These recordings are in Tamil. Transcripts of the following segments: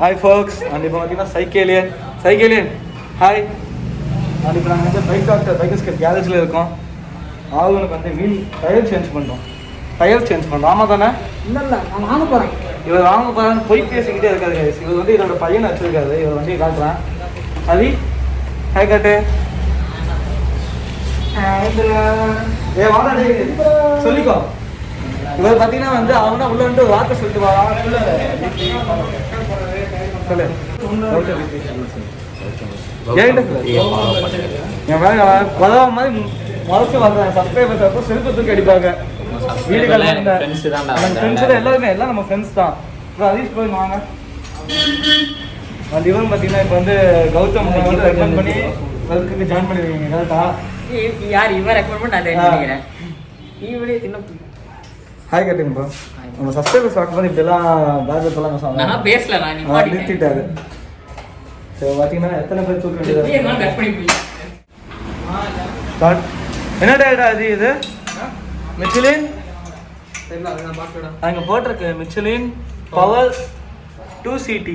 ஹாய் ஃபோக்ஸ், அண்ட் இப்போ பார்த்தீங்கன்னா சைக்கேலியன் ஹாய். அண்ட் இப்போ நாங்கள் வந்து பைக்கர்ஸ் கேரேஜில் இருக்கோம். ஆளுங்களுக்கு வந்து வீல் டயர் சேஞ்ச் பண்ணுறோம். ஆமாம் தானே? இல்லை நான் வாங்க போகிறேன். இவர் வாங்க போகிறான்னு போய் பேசிக்கிட்டே இருக்காது கைஸ். இவர் வந்து இதோட பையனை வச்சுருக்காரு. இவர் வண்டியை காட்டுறேன். அது ஹாய் காட்டு. வாடா சொல்லிக்கோ. இவர் பார்த்தீங்கன்னா வந்து அவனா உள்ள வந்து ஒரு வார்த்தை சொல்லிட்டு சொல்லு. என் வேலை கொதவ மாதிரி மறைச்சு வந்தேன். சப்ஸ்கிரைபர்ஸ் அப்போ செல்ஃபை தூக்கி அடிப்பாங்க. வீடுகள் எல்லாருமே எல்லாம் நம்ம ஃப்ரெண்ட்ஸ் தான். அதீஷ் போய் வாங்க. அந்த இவன் பார்த்தீங்கன்னா இப்போ வந்து கௌதம் வந்து ரெக்கமெண்ட் பண்ணி அதுக்கு ஜாயின் பண்ணிருக்கீங்க. கரெக்டா? யார் இவன் ரெக்கமெண்ட் பண்ணி நான் பண்ணிக்கிறேன். இவளே சின்ன ஹாய் கட்டுங்க ப்ரோ. நம்ம சப்ஸ்கிரைபர்ஸ் பார்க்கும்போது இப்படிலாம் பேக்லாம் நான் பேசல, நான் நிறுத்திட்டாரு. சரி பார்த்தீங்கன்னா எத்தனை பேர் தூக்க வேண்டியது ஸ்டார்ட். என்ன டேட்டா இது மிச்சலின் அங்கே போட்டிருக்கு. மிச்சலின் பவர் 2CT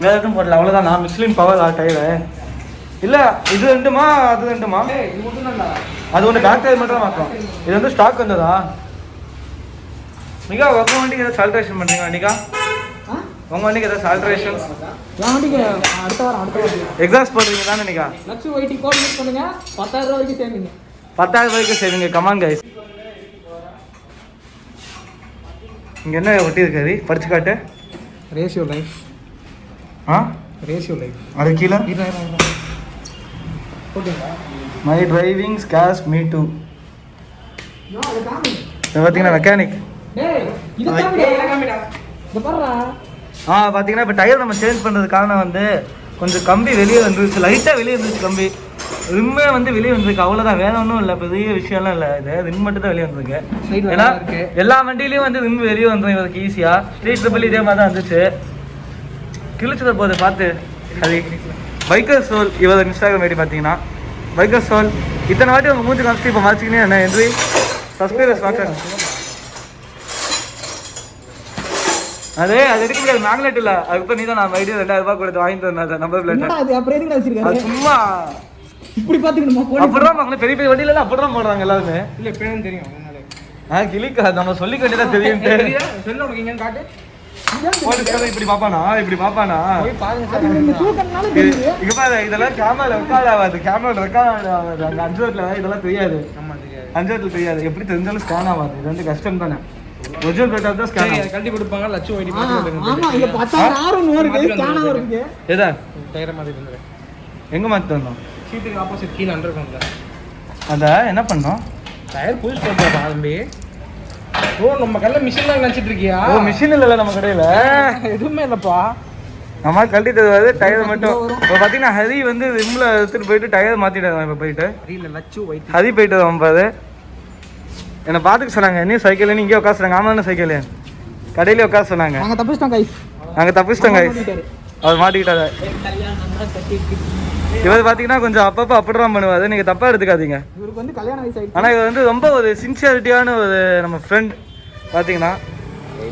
வேறு எதுவும் போடல. அவ்வளோதான். நான் மிச்சலின் பவர் டயரு இல்லை. இது ரெண்டுமா அது ரெண்டுமா? அது ஒன்று பேக் டயர் மட்டும் தான் மாற்றோம். இது வந்து ஸ்டாக் வந்ததா? மிகா உங்கள் வண்டிக்கு ஏதாவது சால்ட்ரேஷன் பண்ணுறீங்க? வண்டிக்கா உங்கள் வண்டிக்கு ஏதாவது சால்ட்ரேஷன்ஸ்? அடுத்த வாரம் எக்ஸாஸ்ட் போடுறீங்க தானே? நினைக்கா லட்சம் ஒயிட்டி கோட் யூஸ் பண்ணுங்க. 10,000 ரூபாய்க்கு சேவிங்க. 10,000 ரூபாய்க்கு சேவிங்க. Come on guys. இங்கே என்ன ஒட்டி இருக்காரு? படிச்சு காட்டு. Ratio life. Ratio life. அது கீழே my driving scares me too. பார்த்தீங்கன்னா மெக்கானிக் பார்த்தீங்கன்னா இப்போ டயர் நம்ம சேஞ்ச் பண்ணுறது காரணம் வந்து கொஞ்சம் கம்பி வெளியே வந்துருச்சு. லைட்டாக வெளியே வந்துருச்சு கம்பி. ரிம்மே வந்து வெளியே வந்துருக்கு. அவ்வளோதான், வேற ஒன்றும் இல்லை. பெரிய விஷயம்லாம் இல்லை. இது ரிம் மட்டும் தான் வெளியே வந்துருக்கு. ஏன்னா எல்லா வண்டியிலையும் வந்து ரிம் வெளியே வந்துடும் இவருக்கு ஈஸியாக. ஸ்ட்ரீட் ட்ரிபிள் இதே மாதிரி தான் இருந்துச்சு. கிழிச்சதை போது பார்த்து. அது பைக்கர் சோல் இவர் இன்ஸ்டாகிராம் ஐடி பார்த்தீங்கன்னா பைக்கர் சோல். இத்தனை வாட்டி உங்கள் மூஞ்சி காமிச்சு இப்போ மறைச்சிக்கினே என்ன என்று சப்ஸ்கிரைபர்ஸ் பார்க்குறேன். அது எடுக்க முடியாது. மேக்னெட் இல்லை. அதுக்கப்புறம் நீ தான் நான் ஐடியா 2000 ரூபாய் கொடுத்து வாங்கிட்டு வந்தேன். நம்பர் பிளேட் அது சும்மா இப்படி பார்த்துக்கணுமா? அப்படிதான் பார்க்கணும். பெரிய பெரிய வண்டியில அப்படிதான் போடுறாங்க எல்லாருமே. இல்லை பேரும் தெரியும். கிளிக்கா நம்ம சொல்லிக்க வேண்டியதான் தெரியும். சொல்லு உனக்கு இங்கே காட்டு. இப்படி பாப்பானா இங்க பாரு. இதெல்லாம் கேமரா ரெக்கார்ட் ஆகாது. கேமரா ரெக்கார்ட் ஆகாது. அங்க அஞ்சோட்ல இதெல்லாம் தெரியாது. அஞ்சோட்ல தெரியாது. எப்படி தெரிஞ்சாலும் ஸ்கேன் ஆகாது. இது வந்து கஷ்டம் தானே. ஒரிஜினல் பிளேட் தான் ஸ்கேன் ஆகும். கழட்டி கொடுப்பாங்க. லட்சம் ஓடி ஏதா டயரை மாற்றி தந்துடுறேன். எங்கே மாற்றி தந்தோம்? சீட்டுக்கு ஆப்போசிட் கீழே அண்டர்கிரவுண்ட்ல. அதை என்ன பண்ணோம்? டயர் புதுசு போட்டா தம்பி. ஓ நம்ம கடையில் மிஷின்லாம் நினச்சிட்டு இருக்கியா? ஓ மிஷின் இல்லைல்ல நம்ம கடையில். எதுவுமே இல்லைப்பா. நம்ம கழட்டிட்டு வருது டயர் மட்டும். இப்போ பார்த்தீங்கன்னா ஹரி வந்து ரிம்மில் எடுத்துகிட்டு போயிட்டு டயர் மாற்றிட்டாங்க. இப்போ போயிட்டு ஹரி போயிட்டு வம்பாது. என்னை பார்த்துக்க சொன்னாங்க. என்னையும் சைக்கிள் இங்கே உட்கார சொன்னாங்க. ஆமாம் சைக்கிள் கடையிலே உட்கார சொன்னாங்க. நாங்கள் தப்பிச்சிட்டோம் கைஸ். அவர் மாட்டிக்கிட்டாரு. இவர் பார்த்தீங்கன்னா கொஞ்சம் அப்பப்போ அப்படிதான் பண்ணுவாரு. நீங்கள் தப்பாக எடுத்துக்காதீங்க. ஆனால் இவர் வந்து ரொம்ப ஒரு சின்சியாரிட்டியான ஒரு நம்ம ஃப்ரெண்ட். பார்த்தீங்கன்னா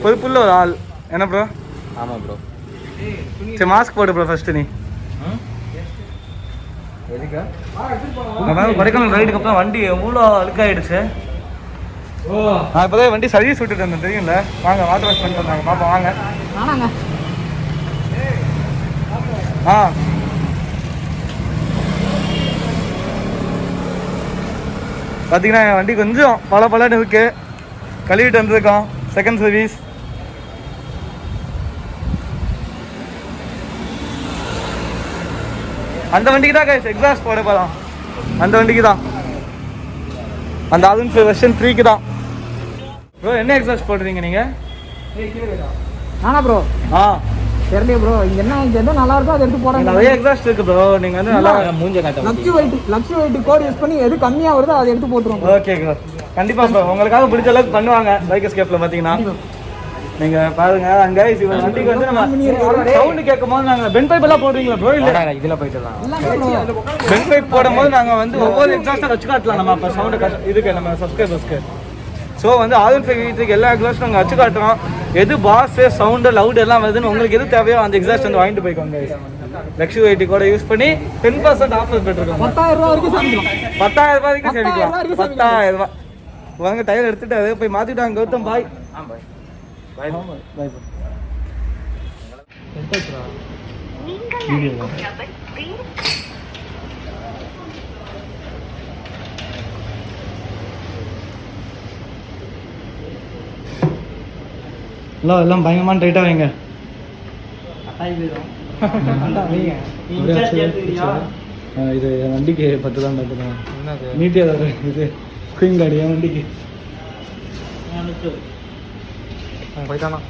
பொறுப்புள்ள ஒரு ஆள். என்ன ப்ரோ? ஆமாம் ப்ரோ. சரி மாஸ்க் போடு ப்ரோ ஃபர்ஸ்ட். நீ கொடைக்கானல் ரைடுக்கு அப்புறம் வண்டி எவ்வளோ அழுக்காயிடுச்சு. நான் இப்போதான் வண்டி சர்வீஸ் விட்டுட்டு இருந்தேன் தெரியும்ல. வாங்க வாட்டர் வாஷ் பண்ணிட்டு வந்தாங்க. பாப்பா வாங்க. பார்த்தீங்கன்னா என் வண்டி கொஞ்சம் பலன்னு இருக்கு. கழுவிட்டு வந்திருக்கோம். Second service. அந்த வண்டிக்கு தான் கைஸ் எக்ஸாஸ்ட் போட போகிறோம். அந்த வண்டிக்கு தான். அந்த ஆல்வின் வெர்ஷன் 3க்கு தான். ப்ரோ என்ன எக்ஸாஸ்ட் போடுறீங்க நீங்கள்? ஆனா ப்ரோ தெரியல ப்ரோ. இங்கே என்ன நல்லா இருக்கோ அதை எடுத்து போடுறாங்க. நிறைய எக்ஸாஸ்ட் இருக்கு ப்ரோ. நீங்கள் வந்து நல்லா மூஞ்ச காட்ட லட்சம் வெயிட் கோட் யூஸ் பண்ணி எது கம்மியாக வருதோ அதை எடுத்து போட்டுருவோம். Okay bro. கண்டிப்பாக ப்ரோ உங்களுக்காக பிடிச்ச அளவுக்கு பண்ணுவாங்க. பைக் எஸ்கேப்பில் பார்த்தீங்கன்னா நீங்கள் பாருங்க. அங்கே வண்டிக்கு வந்து நம்ம சவுண்டு கேட்கும் போது நாங்கள் பென் பைப் எல்லாம் போடுறீங்களா ப்ரோ? இல்லை இதில் போயிட்டு தான் பென் பைப் போடும் போது நாங்கள் வந்து ஒவ்வொரு எக்ஸாஸ்ட்டாக வச்சு காட்டலாம். நம்ம அப்போ சவுண்டு இதுக்கு நம்ம சப்ஸ்கிரைபர்ஸ்க்கு ஸோ வந்து R15 V3 எல்லா எக்ஸாஸ்ட் நாங்கள் வச்சு காட்டுறோம். எது பாஸ் சவுண்டு லவுட் எல்லாம் வருதுன்னு உங்களுக்கு எது தேவையோ அந்த எக்ஸாஸ்ட் வந்து வாங்கிட்டு போய்க்கோங்க. லக்ஷ்மி ஐடி கூட யூஸ் பண்ணி 10% ஆஃபர் பெற்றிருக்கோம். 10,000 ரூபா வரைக்கும் சாமிக்கலாம். 10,000 ரூபாய்க்கு சேமிக்கலாம். 10,000 ரூபா வாங்க. டயர் எடுத்துட்டு அதை போய் மாற்றிட்டாங்க. கௌதம் பாய். பாய் பாய். எல்லாம் பயங்கரமான டைட்டாக வைங்க. இது என் வண்டிக்கு 10 தான் பார்த்துக்கலாம். நீட்டியாக இது குயின் கார்டு என் வண்டிக்கு போயிட்டானா.